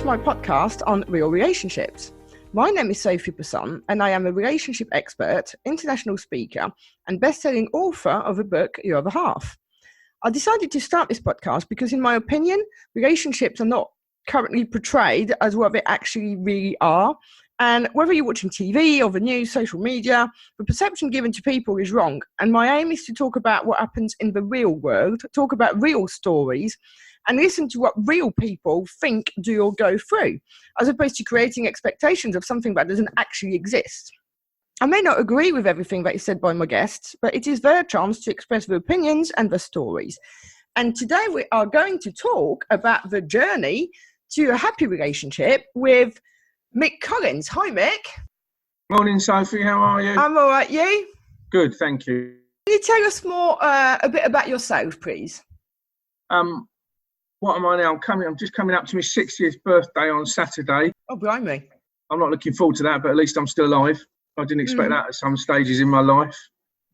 to my podcast on real relationships. My name is Sophie Besson, and I am a relationship expert, international speaker, and best-selling author of the book, Your Other Half. I decided to start this podcast because, in my opinion, relationships are not currently portrayed as what they actually really are. And whether you're watching TV or the news, social media, the perception given to people is wrong. And my aim is to talk about what happens in the real world, talk about real stories, and listen to what real people think, do, or go through, as opposed to creating expectations of something that doesn't actually exist. I may not agree with everything that is said by my guests, but it is their chance to express their opinions and their stories. And today we are going to talk about the journey to a happy relationship with Mick Collins. Hi, Mick. Morning, Sophie. How are you? I'm all right. You? Good, thank you. Can you tell us more a bit about yourself, please? What am I now? I'm just coming up to my 60th birthday on Saturday. Oh, blimey. I'm not looking forward to that, but at least I'm still alive. I didn't expect that at some stages in my life.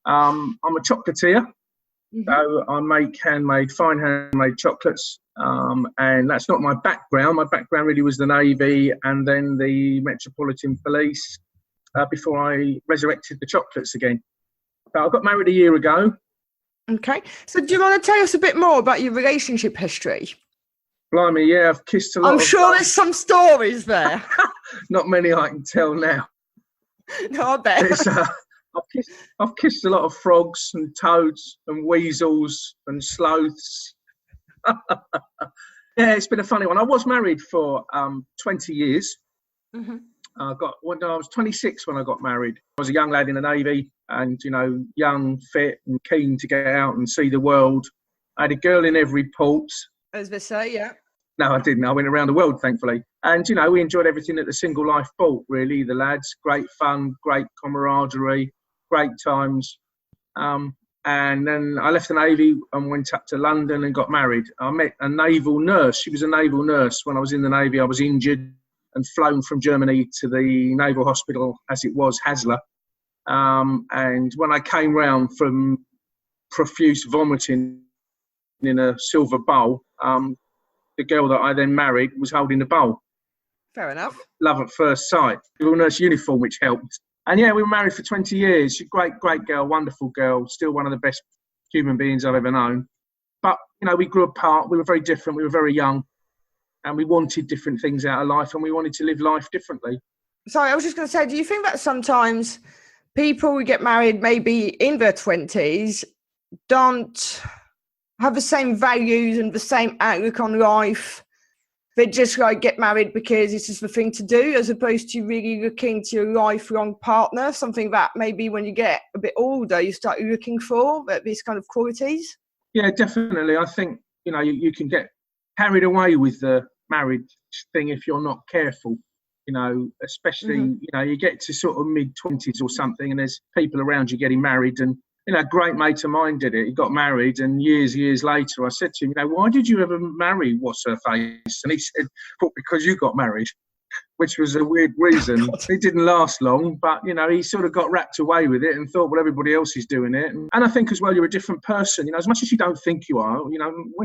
I'm a chocolatier. So I make fine handmade chocolates. And that's not my background. My background really was the Navy and then the Metropolitan Police before I resurrected the chocolates again. So I got married a year ago. Okay. So do you want to tell us a bit more about your relationship history? Blimey, yeah, I've kissed a lot. I'm sure there's some stories there. Not many I can tell now. No, I bet. I've kissed a lot of frogs and toads and weasels and sloths. Yeah, it's been a funny one. I was married for 20 years. When I was 26 when I got married. I was a young lad in the Navy and, young, fit and keen to get out and see the world. I had a girl in every port. As they say, yeah. No, I didn't. I went around the world, thankfully. And, we enjoyed everything that the single life brought, really. The lads, great fun, great camaraderie, great times. And then I left the Navy and went up to London and got married. I met a naval nurse. She was a naval nurse. When I was in the Navy, I was injured and flown from Germany to the naval hospital, as it was, Haslar. And when I came round from profuse vomiting in a silver bowl, the girl that I then married was holding the bowl. Fair enough. Love at first sight. Little nurse uniform, which helped. And yeah, we were married for 20 years. She's a great girl, wonderful girl, still one of the best human beings I've ever known. But, we grew apart. We were very different. We were very young. And we wanted different things out of life, and we wanted to live life differently. Sorry, I was just going to say, do you think that sometimes people who get married maybe in their 20s don't have the same values and the same outlook on life? They just get married because it's just the thing to do, as opposed to really looking to a lifelong partner, something that maybe when you get a bit older, you start looking for, these kind of qualities? Yeah, definitely. I think, you can get carried away with the marriage thing if you're not careful, especially, you get to sort of mid-20s or something and there's people around you getting married. And, a great mate of mine did it. He got married and years later I said to him, why did you ever marry what's-her-face? And he said, well, because you got married, which was a weird reason. It didn't last long, but, he sort of got wrapped away with it and thought, well, everybody else is doing it. And I think as well, you're a different person, as much as you don't think you are, when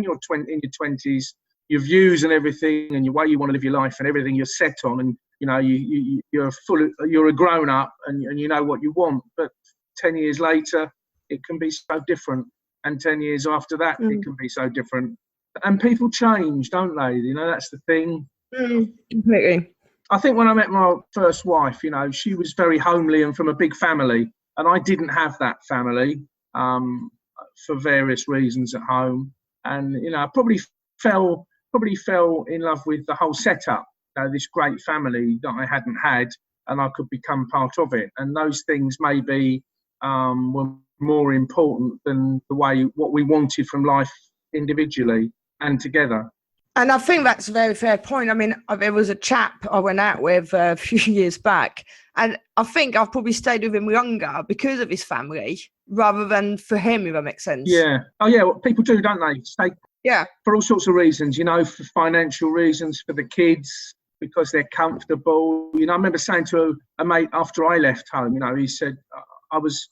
you're in your 20s, your views and everything and your way you want to live your life and everything you're set on and, you're a grown up and you know what you want. But 10 years later, it can be so different. And 10 years after that, it can be so different. And people change, don't they? That's the thing. Completely. I think when I met my first wife, she was very homely and from a big family. And I didn't have that family for various reasons at home. And, I probably fell in love with the whole setup, this great family that I hadn't had, and I could become part of it. And those things maybe were more important than what we wanted from life individually and together. And I think that's a very fair point. I mean, there was a chap I went out with a few years back, and I think I've probably stayed with him longer because of his family rather than for him, if that makes sense. Yeah. Oh, yeah. Well, people do, don't they? Stay. Yeah. For all sorts of reasons, for financial reasons, for the kids, because they're comfortable. I remember saying to a mate after I left home, he said, I was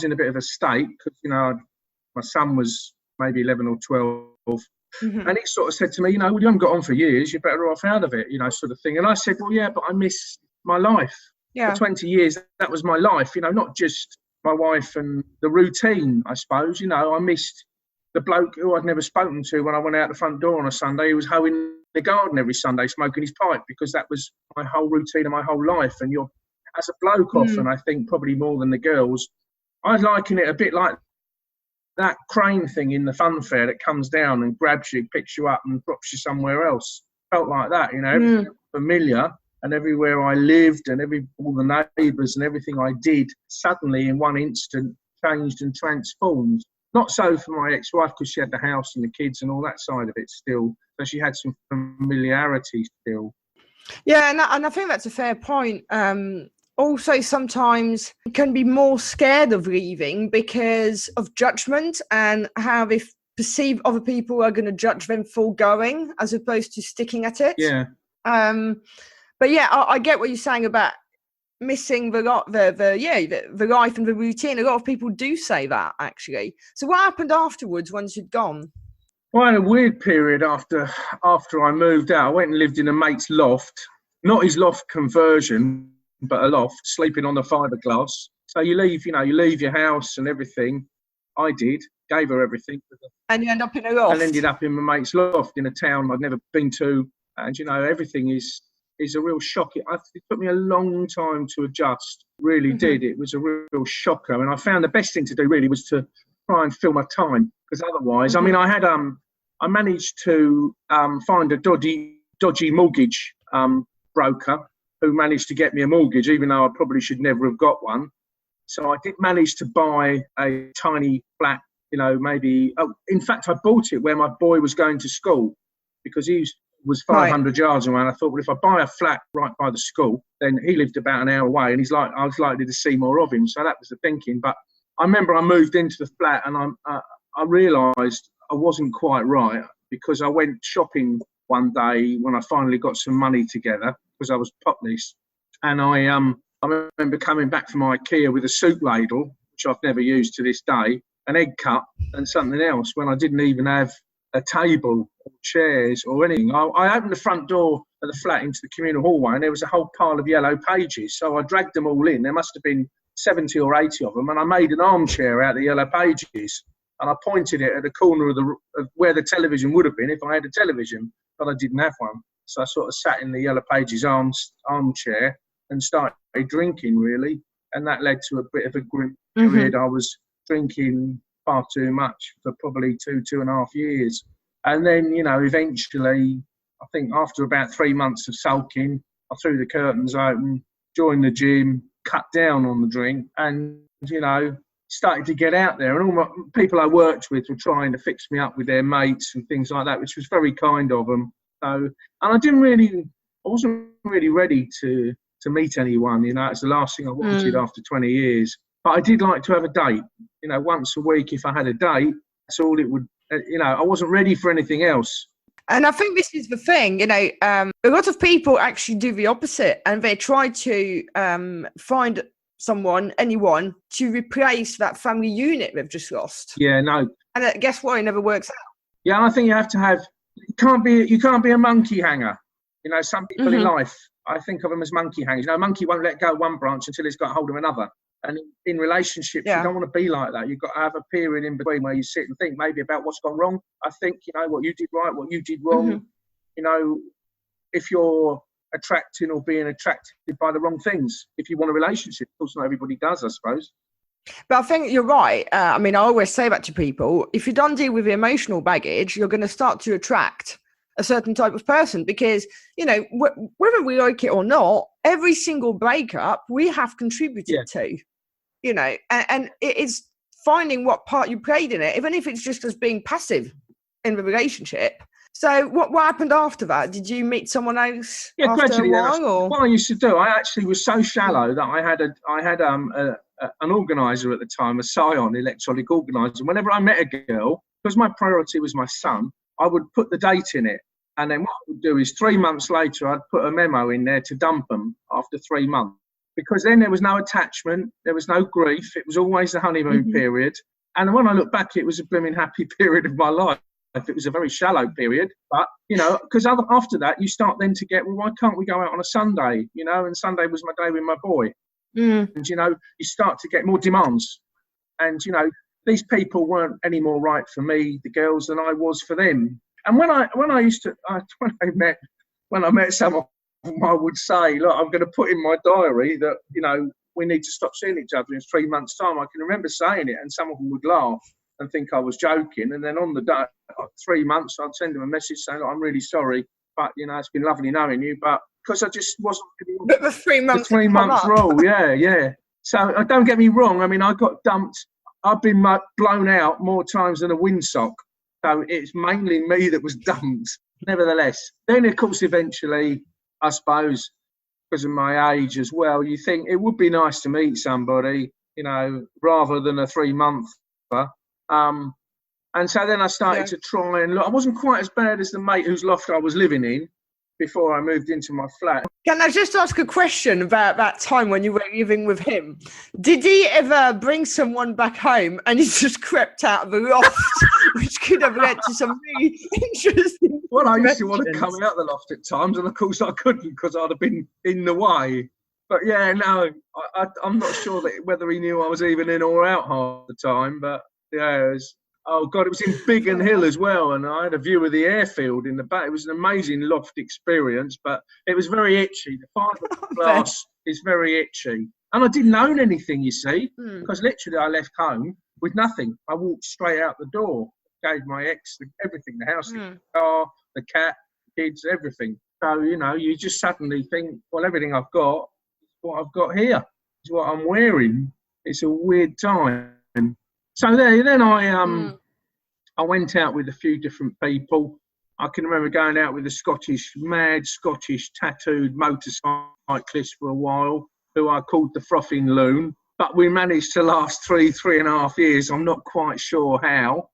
in a bit of a state because, my son was maybe 11 or 12 Mm-hmm. And he sort of said to me, you know, well, you haven't got on for years, you're better off out of it, you know, sort of thing. And I said, well, yeah, but I miss my life. Yeah. For 20 years, that was my life, you know, not just my wife and the routine, I suppose. You know, I missed the bloke who I'd never spoken to when I went out the front door on a Sunday. He was hoeing the garden every Sunday, smoking his pipe, because that was my whole routine of my whole life. And you're, as a bloke often, I think probably more than the girls, I liken it a bit like that crane thing in the fun fair that comes down and grabs you, picks you up and drops you somewhere else. Felt like that, you know, everything was familiar, and everywhere I lived and all the neighbours and everything I did suddenly in one instant changed and transformed. Not so for my ex-wife, because she had the house and the kids and all that side of it still, so she had some familiarity still. Yeah, and I think that's a fair point. Also, sometimes you can be more scared of leaving because of judgment and how they perceive other people are going to judge them for going, as opposed to sticking at it. Yeah. But yeah, I get what you're saying about missing the life and the routine. A lot of people do say that, actually. So what happened afterwards once you'd gone? Well, I had a weird period after I moved out. I went and lived in a mate's loft, not his loft conversion, but a loft, sleeping on the fiberglass. So you leave your house and everything. I did, gave her everything. And you end up in a loft. And ended up in my mate's loft in a town I'd never been to. And, you know, everything is a real shock. It took me a long time to adjust, really did. It was a real shocker. And I found the best thing to do really was to try and fill my time, because otherwise, I mean, I managed to find a dodgy mortgage broker who managed to get me a mortgage, even though I probably should never have got one. So I did manage to buy a tiny flat, you know, in fact, I bought it where my boy was going to school, because he was 500 yards away. And I thought, well, if I buy a flat right by the school, then he lived about an hour away, and I was likely to see more of him. So that was the thinking. But I remember I moved into the flat, and I realised I wasn't quite right, because I went shopping one day when I finally got some money together, because I was potless. And I remember coming back from IKEA with a soup ladle, which I've never used to this day, an egg cup and something else, when I didn't even have a table or chairs or anything. I opened the front door of the flat into the communal hallway, and there was a whole pile of yellow pages. So I dragged them all in. There must have been 70 or 80 of them. And I made an armchair out of the yellow pages. And I pointed it at the corner of where the television would have been if I had a television, but I didn't have one. So I sort of sat in the Yellow Pages armchair and started drinking, really. And that led to a bit of a grim period. I was drinking far too much for probably 2.5 years. And then, you know, eventually, I think after about 3 months of sulking, I threw the curtains open, joined the gym, cut down on the drink, and, you know, started to get out there. And all my people I worked with were trying to fix me up with their mates and things like that, which was very kind of them. So, and I wasn't really ready to meet anyone, you know. It's the last thing I wanted after 20 years. But I did like to have a date, you know, once a week. If I had a date, that's all it would, you know, I wasn't ready for anything else. And I think this is the thing, you know, a lot of people actually do the opposite, and they try to find anyone to replace that family unit they've just lost. Yeah, no. And guess what? It never works out. Yeah, I think you have to have, you can't be a monkey hanger. You know, some people in life, I think of them as monkey hangers. You know, a monkey won't let go one branch until it's got hold of another. And in relationships, you don't want to be like that. You've got to have a period in between where you sit and think maybe about what's gone wrong. I think, you know, what you did right, what you did wrong. You know, if you're attracting or being attracted by the wrong things, if you want a relationship, of course not everybody does, I suppose. But I think you're right. I mean, I always say that to people. If you don't deal with the emotional baggage, you're going to start to attract a certain type of person, because, you know, whether we like it or not, every single breakup we have contributed to, you know, and it is finding what part you played in it, even if it's just as being passive in the relationship. So what happened after that? Did you meet someone else after a while? Or? What I used to do, I actually was so shallow that I had an organizer at the time, a Scion electronic organizer. Whenever I met a girl, because my priority was my son, I would put the date in it. And then what I would do is 3 months later, I'd put a memo in there to dump them after 3 months. Because then there was no attachment, there was no grief. It was always the honeymoon period. And when I look back, it was a blooming happy period of my life. It was a very shallow period, but, you know, because after that, you start then to get, well, why can't we go out on a Sunday, you know? And Sunday was my day with my boy. And, you know, you start to get more demands. And, you know, these people weren't any more right for me, the girls, than I was for them. And when I met someone, I would say, look, I'm going to put in my diary that, you know, we need to stop seeing each other in 3 months' time. I can remember saying it, and some of them would laugh and think I was joking. And then on the day, 3 months, I'd send them a message saying, look, I'm really sorry, but, you know, it's been lovely knowing you. But because I just wasn't... But the 3 months... The 3 months rule, yeah. So don't get me wrong. I mean, I got dumped. I've been blown out more times than a windsock. So it's mainly me that was dumped. Nevertheless, then, of course, eventually, I suppose, because of my age as well, you think it would be nice to meet somebody, you know, rather than a 3-monther. And so then I started to try and look. I wasn't quite as bad as the mate whose loft I was living in before I moved into my flat. Can I just ask a question about that time when you were living with him? Did he ever bring someone back home and he just crept out of the loft, which could have led to some really interesting... Well, I used to want to come out the loft at times, and of course I couldn't because I'd have been in the way. But yeah, no, I'm not sure that whether he knew I was even in or out half the time. But yeah, it was... Oh, God, it was in Biggin Hill as well, and I had a view of the airfield in the back. It was an amazing loft experience, but it was very itchy. The fiberglass is very itchy. And I didn't own anything, you see, because literally I left home with nothing. I walked straight out the door, gave my ex everything, the house, the car, the cat, kids, everything. So, you know, you just suddenly think, well, everything I've got is what I've got here, is what I'm wearing. It's a weird time. So then I went out with a few different people. I can remember going out with a mad Scottish tattooed motorcyclist for a while, who I called the Frothing Loon. But we managed to last 3.5 years. I'm not quite sure how.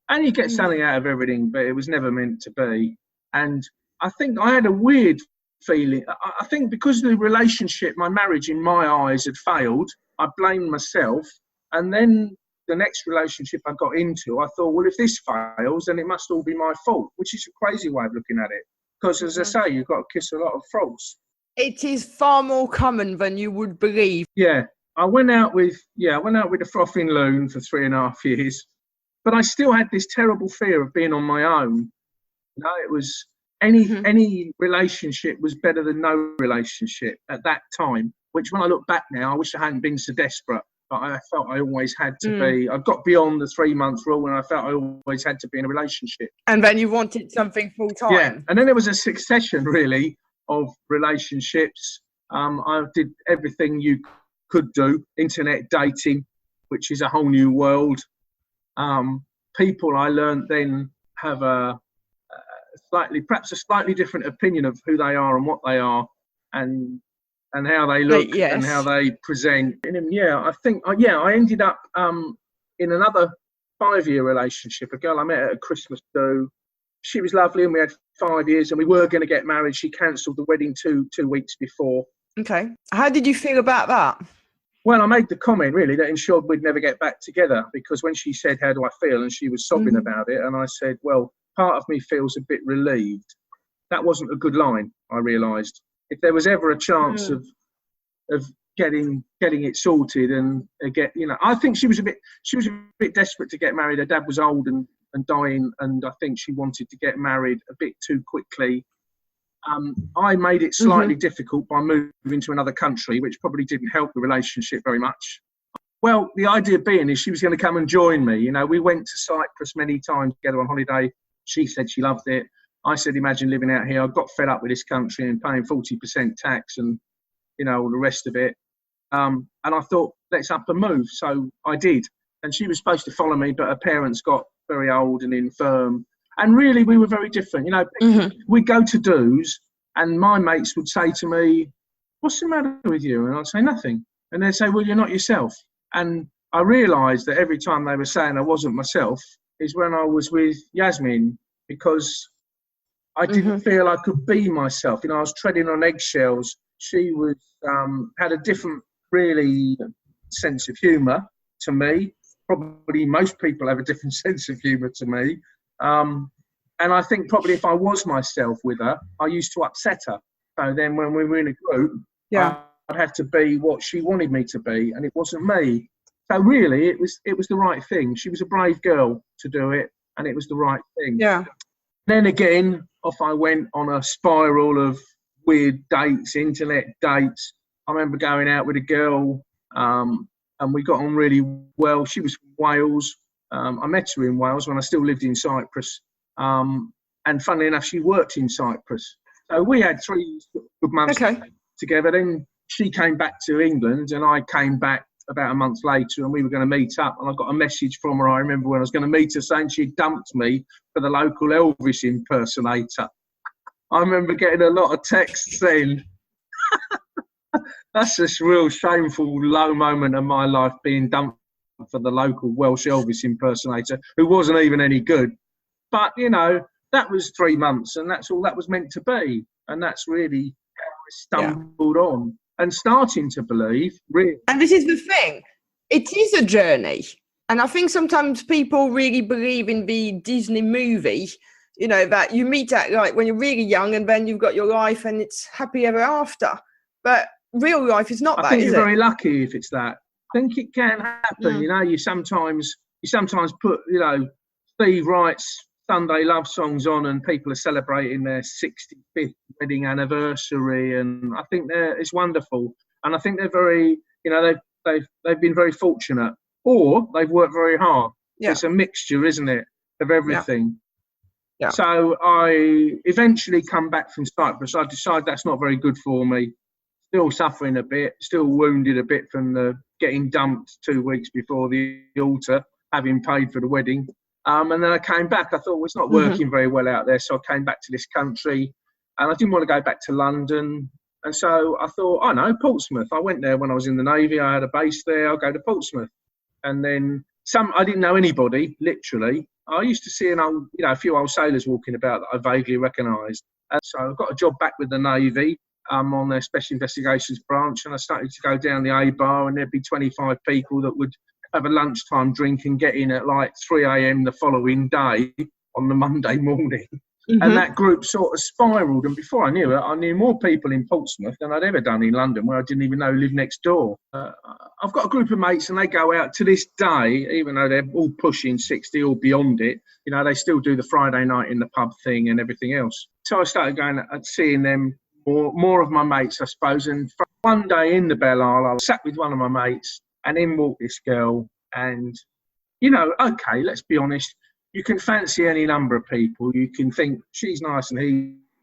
And you get something out of everything, but it was never meant to be. And I think I had a weird feeling. I think because the relationship, my marriage in my eyes had failed, I blamed myself. And then the next relationship I got into, I thought, well, if this fails, then it must all be my fault, which is a crazy way of looking at it. Because, as I say, you've got to kiss a lot of frogs. It is far more common than you would believe. Yeah, I went out with a Frothing Loon for 3.5 years, but I still had this terrible fear of being on my own. You know, it was any relationship was better than no relationship at that time. Which, when I look back now, I wish I hadn't been so desperate. But I felt I always had to be. I got beyond the 3-month rule, and I felt I always had to be in a relationship. And then you wanted something full time. Yeah, and then there was a succession, really, of relationships. I did everything you could do. Internet dating, which is a whole new world. People I learned then have perhaps a slightly different opinion of who they are and what they are, and how they look and how they present. And I ended up in another 5-year relationship. A girl I met at a Christmas do. She was lovely, and we had 5 years, and we were going to get married. She cancelled the wedding two weeks before. Okay. How did you feel about that? Well, I made the comment, really, that ensured we'd never get back together, because when she said, how do I feel? And she was sobbing about it. And I said, well, part of me feels a bit relieved. That wasn't a good line, I realised. If there was ever a chance of getting it sorted and I think she was a bit desperate to get married. Her dad was old and dying, and I think she wanted to get married a bit too quickly. I made it slightly difficult by moving to another country, which probably didn't help the relationship very much. Well, the idea being is she was going to come and join me. You know, we went to Cyprus many times together on holiday. She said she loved it. I said, imagine living out here. I got fed up with this country and paying 40% tax and, you know, all the rest of it. And I thought, let's up and move. So I did. And she was supposed to follow me, but her parents got very old and infirm. And really, we were very different. You know, we'd go to do's, and my mates would say to me, what's the matter with you? And I'd say, nothing. And they'd say, well, you're not yourself. And I realised that every time they were saying I wasn't myself is when I was with Yasmin, because I didn't feel I could be myself. You know, I was treading on eggshells. She was had a different, really, sense of humour to me. Probably most people have a different sense of humour to me. And I think probably if I was myself with her, I used to upset her. So then when we were in a group, I'd have to be what she wanted me to be, and it wasn't me. So really, it was the right thing. She was a brave girl to do it, and it was the right thing. Yeah. Then again, off I went on a spiral of weird dates, internet dates. I remember going out with a girl, and we got on really well. She was from Wales. I met her in Wales when I still lived in Cyprus. And funnily enough, she worked in Cyprus. So we had 3 good months together. Then she came back to England, and I came back about a month later, and we were going to meet up. And I got a message from her, I remember, when I was going to meet her, saying she dumped me for the local Elvis impersonator. I remember getting a lot of texts then. That's this real shameful, low moment of my life, being dumped for the local Welsh Elvis impersonator, who wasn't even any good. But, you know, that was 3 months, and that's all that was meant to be. And that's really how I stumbled on and starting to believe, really. And this is the thing. It is a journey. And I think sometimes people really believe in the Disney movie, you know, that you meet at like when you're really young and then you've got your life and it's happy ever after. But real life is not that, I think is you're it? very lucky if it's that. I think it can happen. You know, you sometimes put, you know, Steve Wright's Sunday love songs on, and people are celebrating their 65th wedding anniversary, and I think it's wonderful. And I think they're very, you know, they've been very fortunate, or they've worked very hard. Yeah. It's a mixture, isn't it, of everything. Yeah. So I eventually come back from Cyprus. I decide that's not very good for me. Still suffering a bit, still wounded a bit from the getting dumped 2 weeks before the altar, having paid for the wedding. And then I came back. I thought, well, it's not working very well out there. So I came back to this country, and I didn't want to go back to London. And so I thought, I know, Portsmouth. I went there when I was in the Navy. I had a base there. I'll go to Portsmouth. And then I didn't know anybody, literally. I used to see a few old sailors walking about that I vaguely recognised. And so I got a job back with the Navy on their Special Investigations branch, and I started to go down the A bar, and there'd be 25 people that would have a lunchtime drink and get in at like 3 a.m. the following day on the Monday morning. And that group sort of spiralled, and before I knew it, I knew more people in Portsmouth than I'd ever done in London, where I didn't even know lived next door. I've got a group of mates, and they go out to this day, even though they're all pushing 60 or beyond it, you know, they still do the Friday night in the pub thing and everything else. So I started going and seeing them, more of my mates, I suppose. And one day in the Belle Isle, I sat with one of my mates, and in walked this girl. And, you know, okay, let's be honest, you can fancy any number of people. You can think she's nice and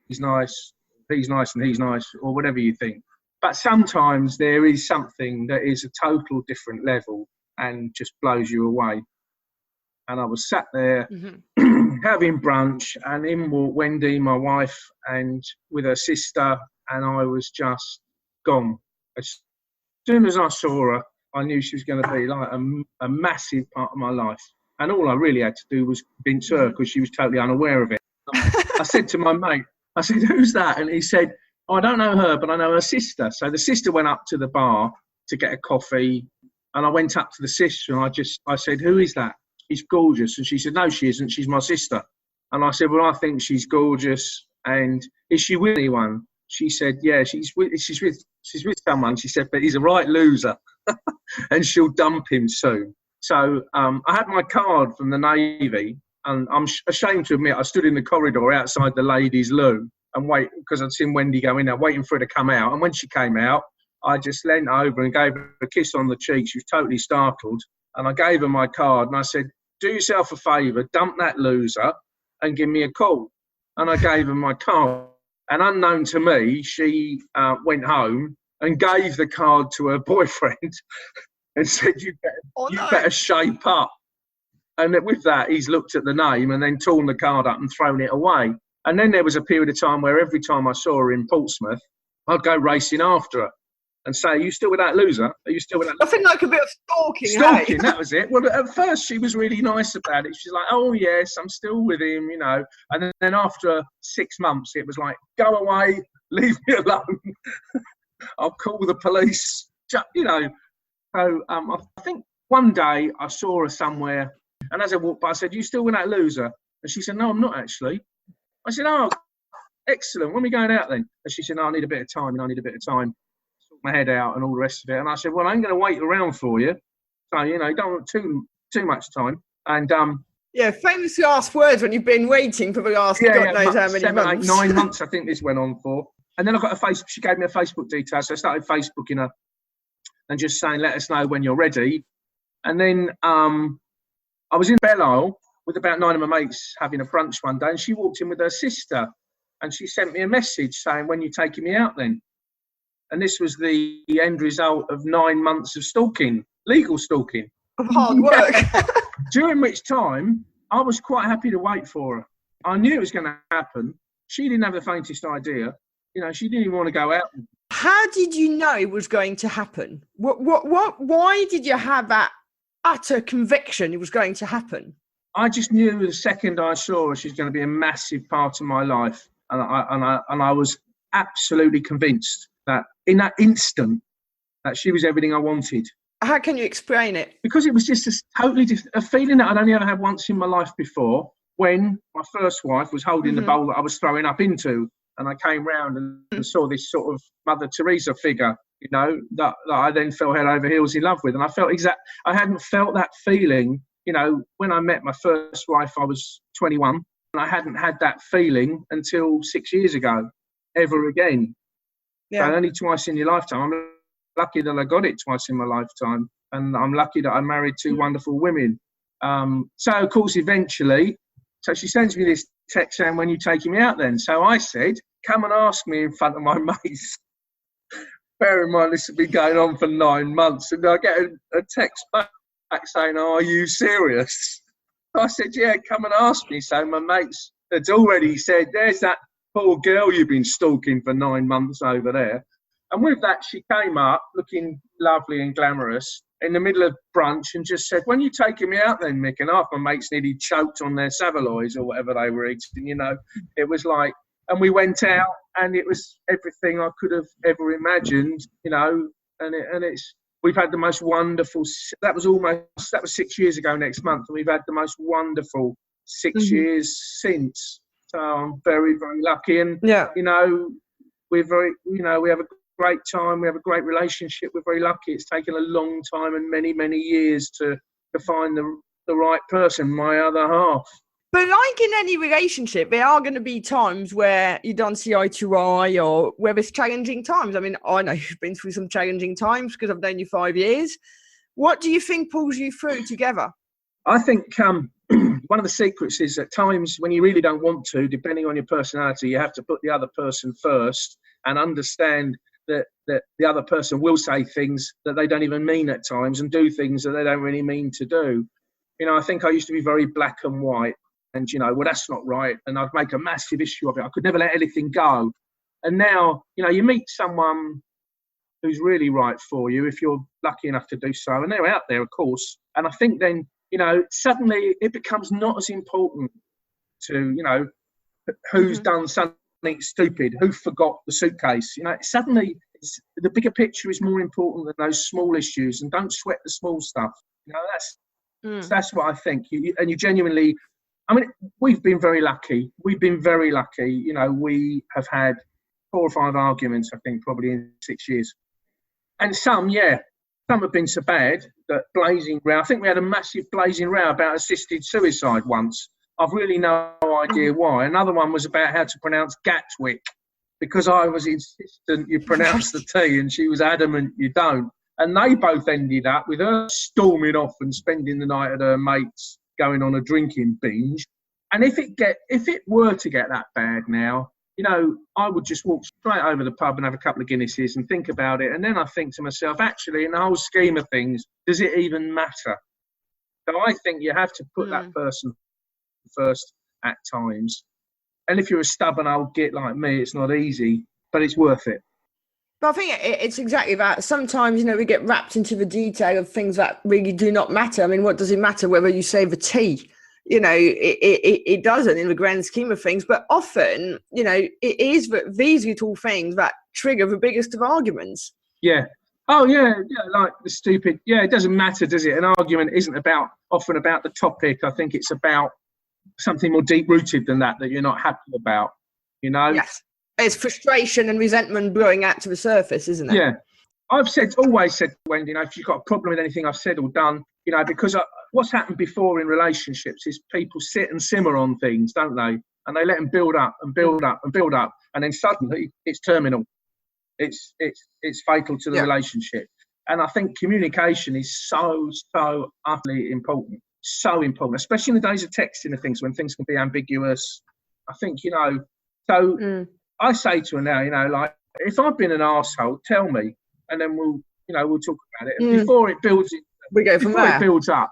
he's nice, he's nice and he's nice, or whatever you think. But sometimes there is something that is a total different level and just blows you away. And I was sat there having brunch, and in walked Wendy, my wife, and with her sister, and I was just gone. As soon as I saw her, I knew she was going to be like a massive part of my life. And all I really had to do was convince her, because she was totally unaware of it. I said to my mate, I said, who's that? And he said, oh, I don't know her, but I know her sister. So the sister went up to the bar to get a coffee, and I went up to the sister, and I said, who is that? She's gorgeous. And she said, no, she isn't. She's my sister. And I said, well, I think she's gorgeous. And is she with anyone? She said, yeah, she's with someone. She said, but he's a right loser, and she'll dump him soon. So I had my card from the Navy, and I'm ashamed to admit I stood in the corridor outside the ladies' loo and wait, because I'd seen Wendy go in there, waiting for her to come out. And when she came out, I just leant over and gave her a kiss on the cheek. She was totally startled. And I gave her my card, and I said, do yourself a favour, dump that loser and give me a call. And I gave her my card. And unknown to me, she went home and gave the card to her boyfriend and said, you better shape up. And with that, he's looked at the name and then torn the card up and thrown it away. And then there was a period of time where every time I saw her in Portsmouth, I'd go racing after her and say, are you still with that loser? Are you still with that loser? I think like a bit of stalking. Stalking, that was it. Well, at first she was really nice about it. She's like, oh, yes, I'm still with him, you know. And then after 6 months, it was like, go away, leave me alone. I'll call the police, you know. So I think one day I saw her somewhere, and as I walked by, I said, you still with that loser? And she said, no, I'm not actually. I said, oh, excellent. When are we going out then? And she said, no, I need a bit of time, and I need a bit of time to sort my head out and all the rest of it. And I said, well, I ain't going to wait around for you. So, you don't want too much time. And yeah, famous last words when you've been waiting for the last God knows how many 7, months. 8, 9 months, I think this went on for. And then I got she gave me a Facebook detail, so I started Facebooking her and just saying, let us know when you're ready. And then I was in Belle Isle with about 9 of my mates having a brunch one day, and she walked in with her sister, and she sent me a message saying, when you taking me out then? And this was the end result of 9 months of stalking, legal stalking. Of hard work. During which time, I was quite happy to wait for her. I knew it was going to happen. She didn't have the faintest idea. She didn't even want to go out. How did you know it was going to happen? Why did you have that utter conviction it was going to happen? I just knew the second I saw her, she was going to be a massive part of my life. And I was absolutely convinced that in that instant that she was everything I wanted. How can you explain it? Because it was just a feeling that I'd only ever had once in my life before, when my first wife was holding the bowl that I was throwing up into. And I came round and saw this sort of Mother Teresa figure, that I then fell head over heels in love with. And I felt I hadn't felt that feeling, when I met my first wife, I was 21. And I hadn't had that feeling until 6 years ago, ever again. Yeah. So only twice in your lifetime. I'm lucky that I got it twice in my lifetime, and I'm lucky that I married 2 wonderful women. So of course, eventually, so she sends me this text saying, when you taking me out then? So I said, come and ask me in front of my mates. Bear in mind, this has been going on for 9 months, and I get a text back saying, oh, are you serious? I said, yeah, come and ask me. So my mates had already said, there's that poor girl you've been stalking for 9 months over there. And with that, she came up looking lovely and glamorous in the middle of brunch and just said, when you taking me out then, Mick? And half my mates nearly choked on their Savaloys or whatever they were eating, It was like, and we went out, and it was everything I could have ever imagined, we've had the most wonderful, that was 6 years ago next month, and we've had the most wonderful 6 years since. So I'm very, very lucky. And, we're very, we have a great time. We have a great relationship. We're very lucky. It's taken a long time and many, many years to find the right person, my other half. But like in any relationship, there are going to be times where you don't see eye to eye, or where there's challenging times. I mean, I know you've been through some challenging times because I've known you 5 years. What do you think pulls you through together? I think one of the secrets is at times when you really don't want to, depending on your personality, you have to put the other person first and understand that the other person will say things that they don't even mean at times, and do things that they don't really mean to do. I think I used to be very black and white, and, well, that's not right. And I'd make a massive issue of it. I could never let anything go. And now, you meet someone who's really right for you, if you're lucky enough to do so. And they're out there, of course. And I think then, suddenly it becomes not as important to, who's done something stupid, who forgot the suitcase. Suddenly the bigger picture is more important than those small issues, and don't sweat the small stuff. That's what I think. And you genuinely, I mean, we've been very lucky. We have had 4 or 5 arguments, I think, probably in 6 years. And some have been so bad that blazing row. I think we had a massive blazing row about assisted suicide once. I've really no idea why. Another one was about how to pronounce Gatwick, because I was insistent you pronounce the T and she was adamant you don't. And they both ended up with her storming off and spending the night at her mate's, going on a drinking binge. And if it were to get that bad now, I would just walk straight over the pub and have a couple of Guinnesses and think about it. And then I think to myself, actually, in the whole scheme of things, does it even matter? So I think you have to put that person first at times. And if you're a stubborn old git like me, it's not easy, but it's worth it. But I think it's exactly that. Sometimes, we get wrapped into the detail of things that really do not matter. I mean, what does it matter whether you say the T? It doesn't in the grand scheme of things. But often, it is these little things that trigger the biggest of arguments. Yeah. Oh, yeah, like the stupid. Yeah, it doesn't matter, does it? An argument isn't often about the topic. I think it's about something more deep rooted than that you're not happy about, you know? Yes. It's frustration and resentment blowing out to the surface, isn't it? Yeah. I've always said to Wendy, you know, if you've got a problem with anything I've said or done, you know, because what's happened before in relationships is people sit and simmer on things, don't they? And they let them build up and build up and build up. And then suddenly it's terminal. It's fatal to the relationship. And I think communication is so utterly important. So important, especially in the days of texting and things when things can be ambiguous. I think, you know, so I say to her now, you know, like, if I've been an arsehole, tell me, and then we'll talk about it. And before it builds, we go from there. It builds up,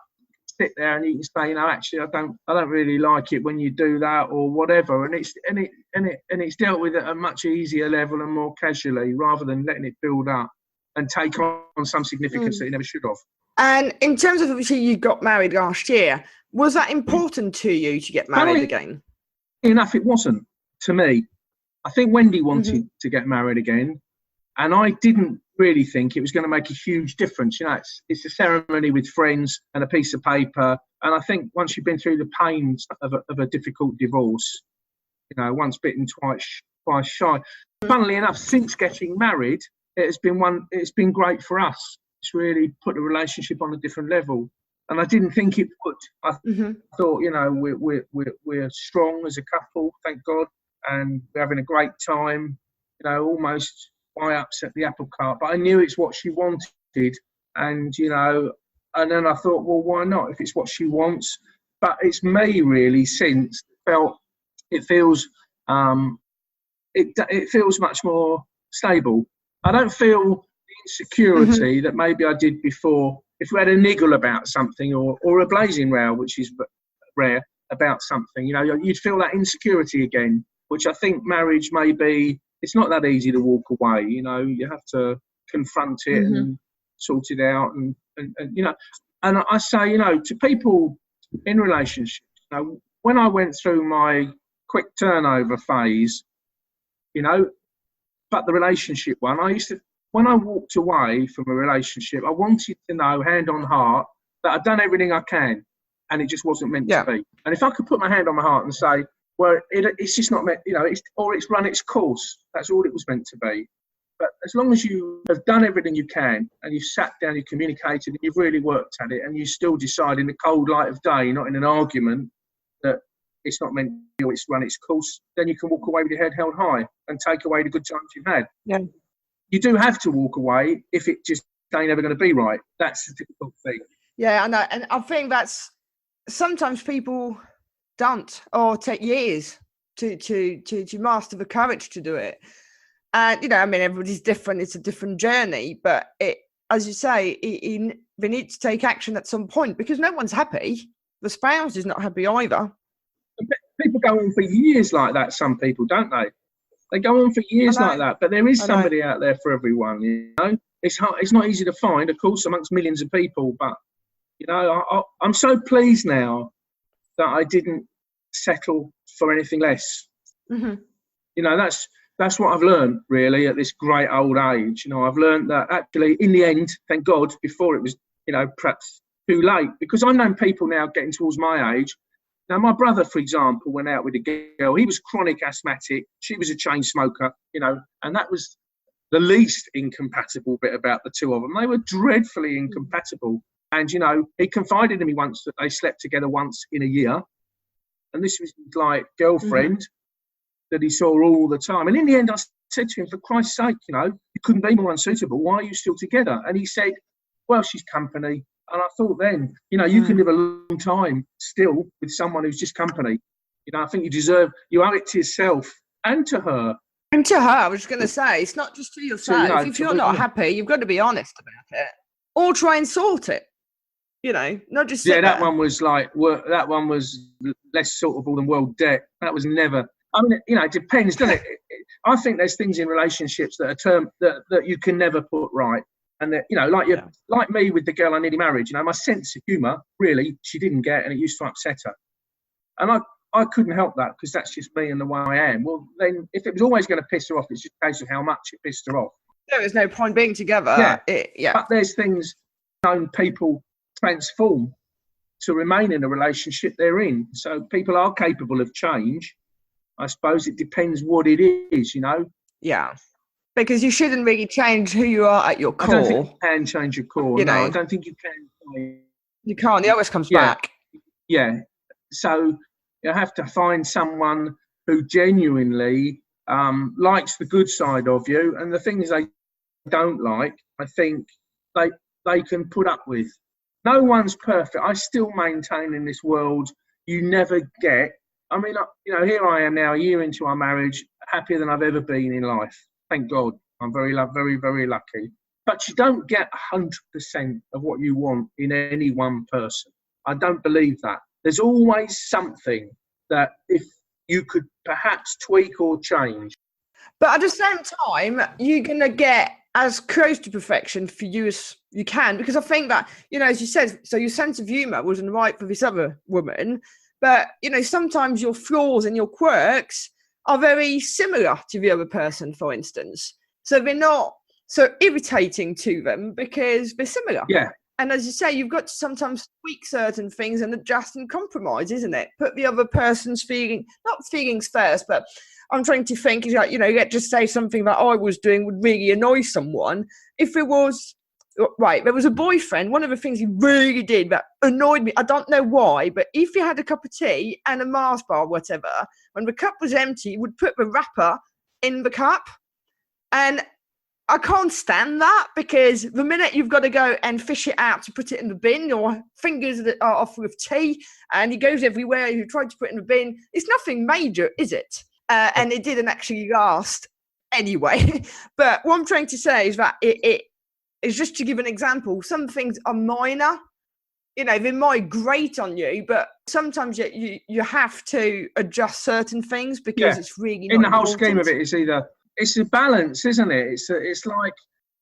sit there and you can say, you know, actually, I don't really like it when you do that or whatever. And it's dealt with at a much easier level and more casually, rather than letting it build up and take on some significance that it never should have. And in terms of, obviously, you got married last year. Was that important to you to get married again? Enough, it wasn't to me. I think Wendy wanted to get married again, and I didn't really think it was going to make a huge difference. You know, it's a ceremony with friends and a piece of paper, and I think once you've been through the pains of a difficult divorce, you know, once bitten, twice shy. Funnily enough, since getting married, it's been great for us. It's really put the relationship on a different level, and I didn't think it would. I thought, you know, we're strong as a couple, thank God, and we're having a great time. You know, almost I upset the apple cart, but I knew it's what she wanted, and you know, and then I thought, well, why not if it's what she wants? But it's me really since it feels much more stable. I don't feel insecurity that maybe I did before. If we had a niggle about something or a blazing row, which is rare, about something, you know, you'd feel that insecurity again, which I think marriage may be. It's not that easy to walk away, you know. You have to confront it and sort it out, and you know. And I say, you know, to people in relationships, you know, when I went through my quick turnover phase, you know, but the relationship one, when I walked away from a relationship, I wanted to know, hand on heart, that I'd done everything I can, and it just wasn't meant to be. And if I could put my hand on my heart and say, well, it's just not meant, you know, it's run its course. That's all it was meant to be. But as long as you have done everything you can, and you've sat down, you've communicated, and you've really worked at it, and you still decide in the cold light of day, not in an argument, that it's not meant to be, it's run its course, then you can walk away with your head held high and take away the good times you've had. Yeah. You do have to walk away if it just ain't ever going to be right. That's the difficult thing. Yeah, I know. And I think that's sometimes people don't, or take years to master the courage to do it. And, you know, I mean, everybody's different. It's a different journey. But it, as you say, they need to take action at some point, because no one's happy. The spouse is not happy either. People go on for years like that, some people, don't they? They go on for years like that, but there is somebody out there for everyone, you know. It's hard, it's not easy to find, of course, amongst millions of people, but, you know, I'm so pleased now that I didn't settle for anything less. You know, that's what I've learned, really, at this great old age. You know, I've learned that actually, in the end, thank God, before it was, you know, perhaps too late, because I've known people now getting towards my age. Now, my brother, for example, went out with a girl. He was chronic asthmatic. She was a chain smoker, you know, and that was the least incompatible bit about the two of them. They were dreadfully incompatible. And, you know, he confided in me once that they slept together once in a year. And this was like girlfriend that he saw all the time. And in the end, I said to him, for Christ's sake, you know, you couldn't be more unsuitable. Why are you still together? And he said, well, she's company. And I thought then, you know, you can live a long time still with someone who's just company. You know, I think you owe it to yourself and to her. And to her, I was going to say, it's not just to yourself. So, you know, if you're not happy, you've got to be honest about it, or try and sort it. You know, not just sit that there. one was like, that one was less sortable than world debt. That was never. I mean, you know, it depends, doesn't it? I think there's things in relationships that are that you can never put right. And that, you know, like me with the girl I nearly married, you know, my sense of humour, really, she didn't get, and it used to upset her. And I couldn't help that, because that's just me and the way I am. Well, then, if it was always going to piss her off, it's just a case of how much it pissed her off. There is no point being together. Yeah. But there's things, you know, people transform. to remain in a relationship they're in. So people are capable of change. I suppose it depends what it is, you know. Yeah. Because you shouldn't really change who you are at your core. I don't think you can change your core. No, I don't think you can. You can't. It always comes back. Yeah. So you have to find someone who genuinely likes the good side of you, and the things they don't like, I think they can put up with. No one's perfect. I still maintain in this world, you never get. I mean, you know, here I am now, a year into our marriage, happier than I've ever been in life. Thank God. I'm very, very lucky. But you don't get 100% of what you want in any one person. I don't believe that. There's always something that if you could perhaps tweak or change. But at the same time, you're going to get as close to perfection for you as you can. Because I think that, you know, as you said, so your sense of humour wasn't right for this other woman. But, you know, sometimes your flaws and your quirks are very similar to the other person, for instance. So they're not so irritating to them because they're similar. Yeah. And as you say, you've got to sometimes tweak certain things and adjust and compromise, isn't it? Put the other person's not feelings first, but I'm trying to think, like, you know, let's just say something that I was doing would really annoy someone. If it was, right, there was a boyfriend, one of the things he really did that annoyed me, I don't know why, but if he had a cup of tea and a Mars bar or whatever, when the cup was empty, he would put the wrapper in the cup. And I can't stand that, because the minute you've got to go and fish it out to put it in the bin, or fingers that are full of tea and he goes everywhere, you tried to put it in the bin, it's nothing major, is it? And it didn't actually last anyway. But what I'm trying to say is that it is, just to give an example, some things are minor, you know, they might grate on you, but sometimes you have to adjust certain things because it's really not in the whole important. scheme of it, it's a balance, isn't it? It's like,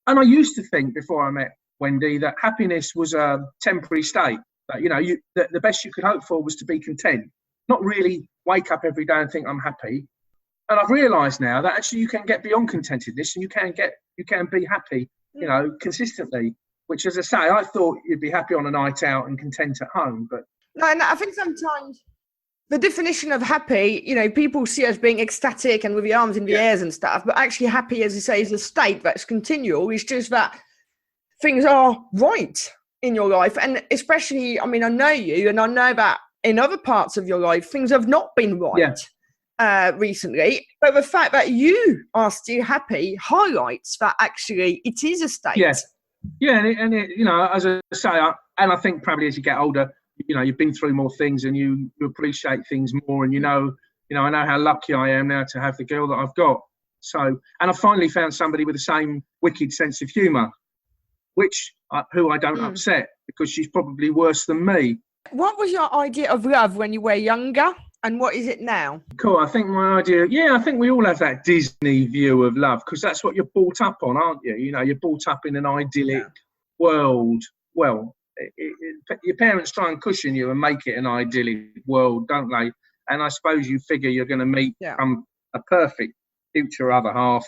and I used to think before I met Wendy that happiness was a temporary state. That, you know, the best you could hope for was to be content, not really wake up every day and think I'm happy. And I've realised now that actually you can get beyond contentedness and you can be happy, you know, consistently. Which, as I say, I thought you'd be happy on a night out and content at home, but no, I think sometimes the definition of happy, you know, people see as being ecstatic and with the arms in the air and stuff, but actually happy, as you say, is a state that's continual. It's just that things are right in your life. And especially, I mean, I know you, and I know that in other parts of your life, things have not been right recently. But the fact that you are still happy highlights that actually it is a state. Yeah, and it, you know, as I say, and I think probably as you get older, you know, you've been through more things and you appreciate things more, and you know, I know how lucky I am now to have the girl that I've got. So, and I finally found somebody with the same wicked sense of humour, who I don't upset, because she's probably worse than me. What was your idea of love when you were younger, and what is it now? Cool. I think my idea, I think we all have that Disney view of love, because that's what you're brought up on, aren't you? You know, you're brought up in an idyllic world. Well, your parents try and cushion you and make it an idyllic world, don't they? And I suppose you figure you're going to meet a perfect future other half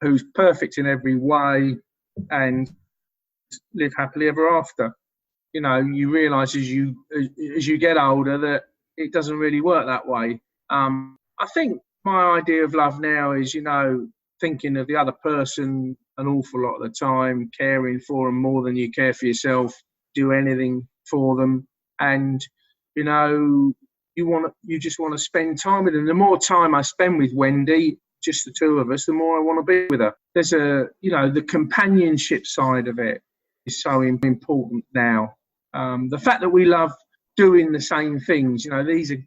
who's perfect in every way and live happily ever after. You know, you realise as you get older that it doesn't really work that way. I think my idea of love now is, you know, thinking of the other person an awful lot of the time, caring for them more than you care for yourself, do anything for them, and you know, you just want to spend time with them. The more time I spend with Wendy, just the two of us, the more I want to be with her. There's the companionship side of it is so important now. The fact that we love doing the same things, you know, these are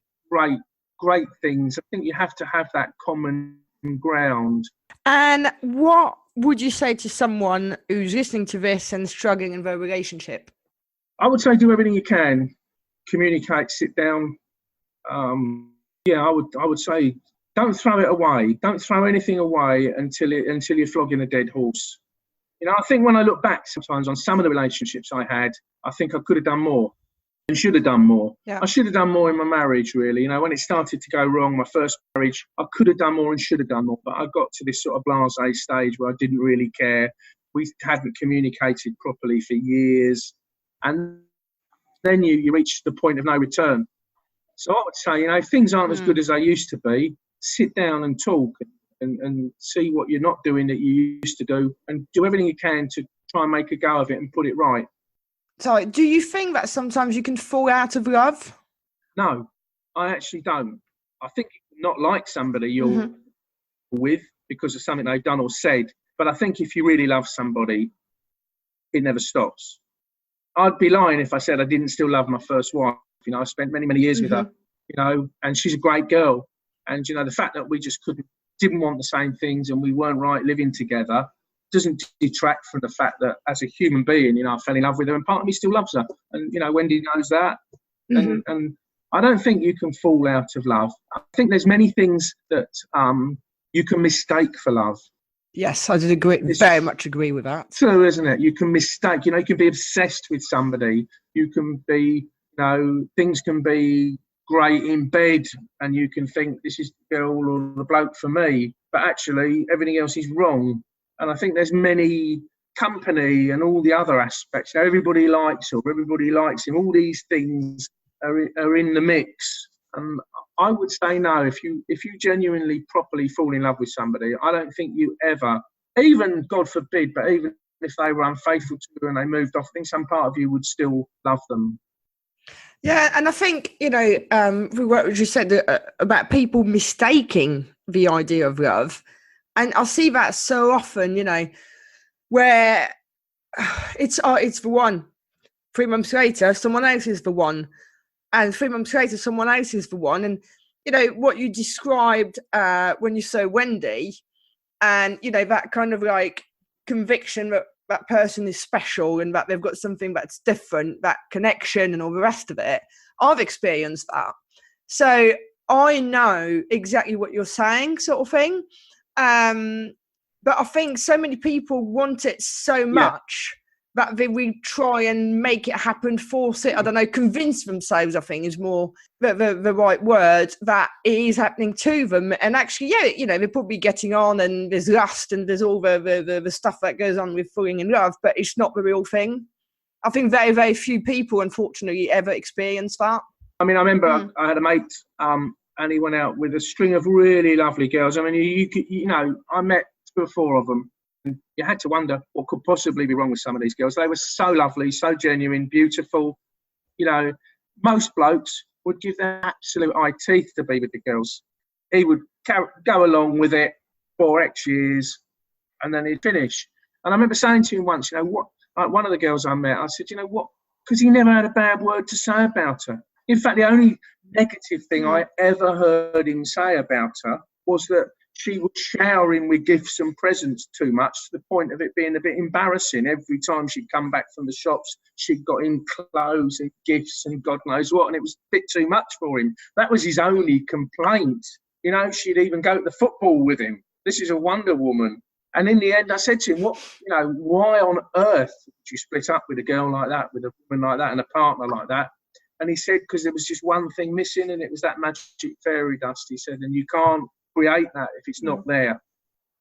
great things. I think you have to have that common ground. And what would you say to someone who's listening to this and struggling in their relationship? I would say do everything you can. Communicate, sit down. I would say don't throw it away. Don't throw anything away until you're flogging a dead horse. You know, I think when I look back sometimes on some of the relationships I had, I think I could have done more and should have done more. Yeah. I should have done more in my marriage, really. You know, when it started to go wrong, my first marriage, I could have done more and should have done more. But I got to this sort of blasé stage where I didn't really care. We hadn't communicated properly for years. And then you reach the point of no return. So I would say, if things aren't as good as they used to be, sit down and talk and see what you're not doing that you used to do, and do everything you can to try and make a go of it and put it right. So do you think that sometimes you can fall out of love? No, I actually don't. I think you not like somebody you're with because of something they've done or said. But I think if you really love somebody, it never stops. I'd be lying if I said I didn't still love my first wife. I spent many, many years with her, and she's a great girl. And, the fact that we just didn't want the same things and we weren't right living together doesn't detract from the fact that as a human being, I fell in love with her and part of me still loves her. And, Wendy knows that. And I don't think you can fall out of love. I think there's many things that you can mistake for love. Yes, I did agree. Very much agree with that. True, isn't it? You can mistake. You can be obsessed with somebody. You can be, things can be great in bed, and you can think this is the girl or the bloke for me. But actually, everything else is wrong. And I think there's many company and all the other aspects. Everybody likes her, everybody likes him. All these things are in the mix. And I would say no. If you genuinely, properly fall in love with somebody, I don't think you ever, even God forbid, but even if they were unfaithful to you and they moved off, I think some part of you would still love them. Yeah, and I think what you said about people mistaking the idea of love, and I see that so often. Where it's the one. 3 months later, someone else is the one. And 3 months later, someone else is the one. And, what you described when you saw Wendy and, that kind of like conviction that that person is special and that they've got something that's different, that connection and all the rest of it, I've experienced that. So I know exactly what you're saying, sort of thing. But I think so many people want it so much that they will try and make it happen, force it. I don't know, convince themselves, I think, is more the right word, that it is happening to them. And actually, they're probably getting on and there's lust and there's all the stuff that goes on with falling in love, but it's not the real thing. I think very, very few people, unfortunately, ever experience that. I mean, I remember I had a mate and he went out with a string of really lovely girls. I mean, you could, I met 3 or 4 of them. And you had to wonder what could possibly be wrong with some of these girls. They were so lovely, so genuine, beautiful. Most blokes would give their absolute eye teeth to be with the girls. He would go along with it for X years and then he'd finish. And I remember saying to him once, one of the girls I met, I said, what? Because he never had a bad word to say about her. In fact, the only negative thing I ever heard him say about her was that she was showering with gifts and presents too much, to the point of it being a bit embarrassing. Every time she'd come back from the shops, she'd got in clothes and gifts and God knows what, and it was a bit too much for him. That was his only complaint. She'd even go to the football with him. This is a Wonder Woman. And in the end, I said to him, why on earth would you split up with a girl like that, with a woman like that, and a partner like that? And he said, because there was just one thing missing, and it was that magic fairy dust. He said, and you can't create that if it's not there.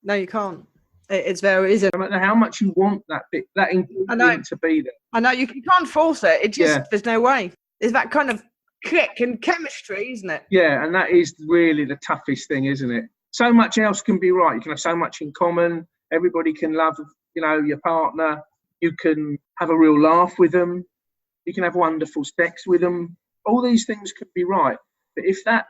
No, you can't. It's there, isn't it? No matter how much you want that bit, that ingredient to be there. I know, you can't force it. It just, there's no way. There's that kind of click and chemistry, isn't it? Yeah, and that is really the toughest thing, isn't it? So much else can be right. You can have so much in common. Everybody can love, your partner. You can have a real laugh with them. You can have wonderful sex with them. All these things could be right. But if that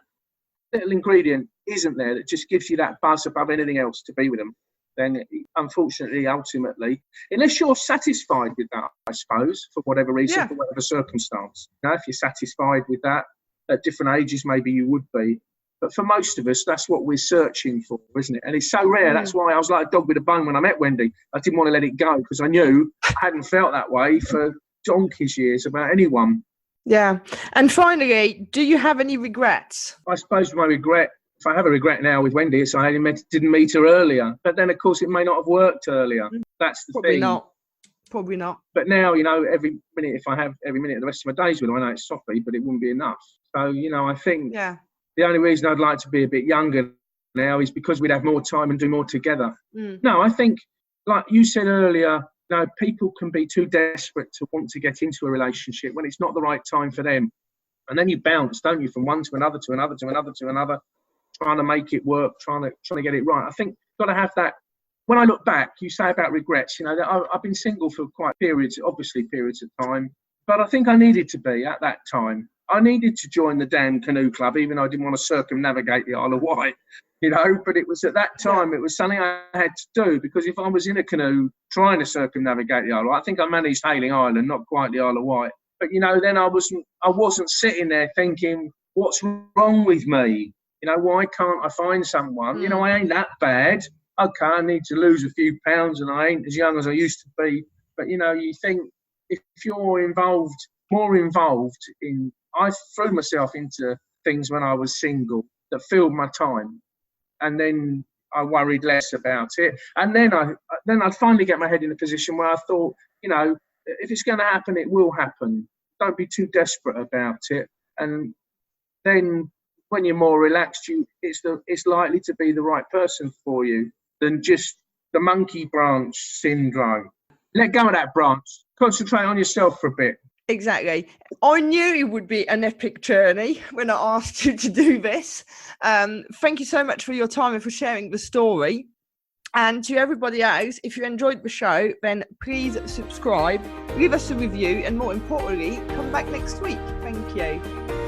little ingredient isn't there that just gives you that buzz above anything else to be with them, then unfortunately, ultimately, unless you're satisfied with that, I suppose, for whatever reason, for whatever circumstance. If you're satisfied with that, at different ages, maybe you would be. But for most of us, that's what we're searching for, isn't it? And it's so rare. That's why I was like a dog with a bone when I met Wendy. I didn't want to let it go because I knew I hadn't felt that way for donkey's years about anyone. Yeah. And finally, do you have any regrets? I suppose my regret, if I have a regret now with Wendy, it's I didn't meet her earlier. But then, of course, it may not have worked earlier. That's the thing. Probably not. But now, every minute, if I have every minute of the rest of my days with her, I know it's softly, but it wouldn't be enough. So, I think the only reason I'd like to be a bit younger now is because we'd have more time and do more together. No, I think, like you said earlier, people can be too desperate to want to get into a relationship when it's not the right time for them. And then you bounce, don't you, from one to another, to another, to another, to another, trying to make it work, trying to get it right. I think you've got to have that. When I look back, you say about regrets, that I've been single for quite periods of time, but I think I needed to be at that time. I needed to join the damn canoe club, even though I didn't want to circumnavigate the Isle of Wight, but it was at that time, it was something I had to do, because if I was in a canoe trying to circumnavigate the Isle of Wight, I think I managed Hayling Island, not quite the Isle of Wight. But, then I wasn't sitting there thinking, what's wrong with me? Why can't I find someone? I ain't that bad. Okay, I need to lose a few pounds and I ain't as young as I used to be. But, you think if you're more involved in, I threw myself into things when I was single that filled my time. And then I worried less about it. And then I'd finally get my head in a position where I thought, if it's going to happen, it will happen. Don't be too desperate about it. And then when you're more relaxed, it's likely to be the right person for you than just the monkey branch syndrome. Let go of that branch. Concentrate on yourself for a bit. Exactly. I knew it would be an epic journey when I asked you to do this. Thank you so much for your time and for sharing the story. And to everybody else, if you enjoyed the show, then please subscribe, leave us a review, and more importantly, come back next week. Thank you.